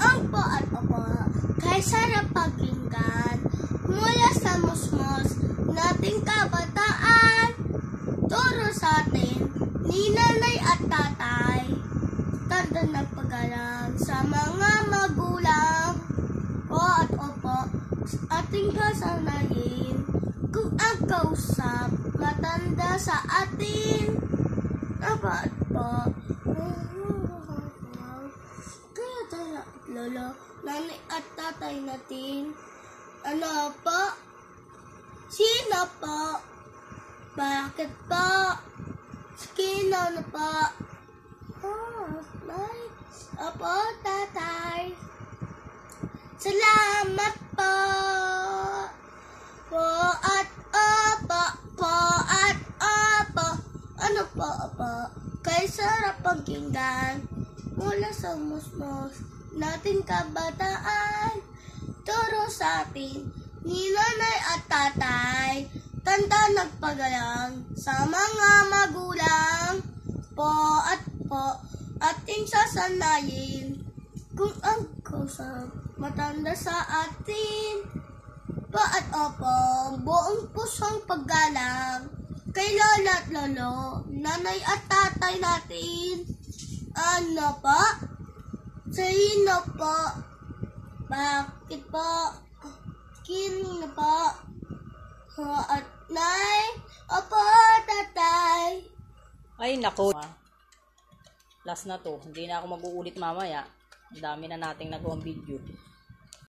ang po at opo, kay sarap pakinggan, mula sa musmos nating kabataan, turo sa atin ni nanay at tatay, tanda na pag-alang sa mga magulang, po at opo, ating kasanayin, kung ang kausap, matanda sa atin, apa at po, kaya tayo lolo, nanay at tatay natin, ano po? Sino po? Bakit po? Sino na po? Nay. Opo, tatay. Salamat po. Po at opo. Po at opo. Ano po, opo? Kay sarap pakinggan mula sa musmos nating kabataan. Turo sa atin ni nanay at tatay, tanda nagpagalang sa mga magulang, po at po, ating sasanayin, kung ang kausap, matanda sa atin, po at opo, buong pusong paggalang, kay lola at lolo, nanay at tatay natin, ano po? Sino po? Bakit po? Sino po? At nay? Opo, tatay. Ay, nako. Last na to. Hindi na ako mag-uulit mamaya. Ang dami na nating nagawang video.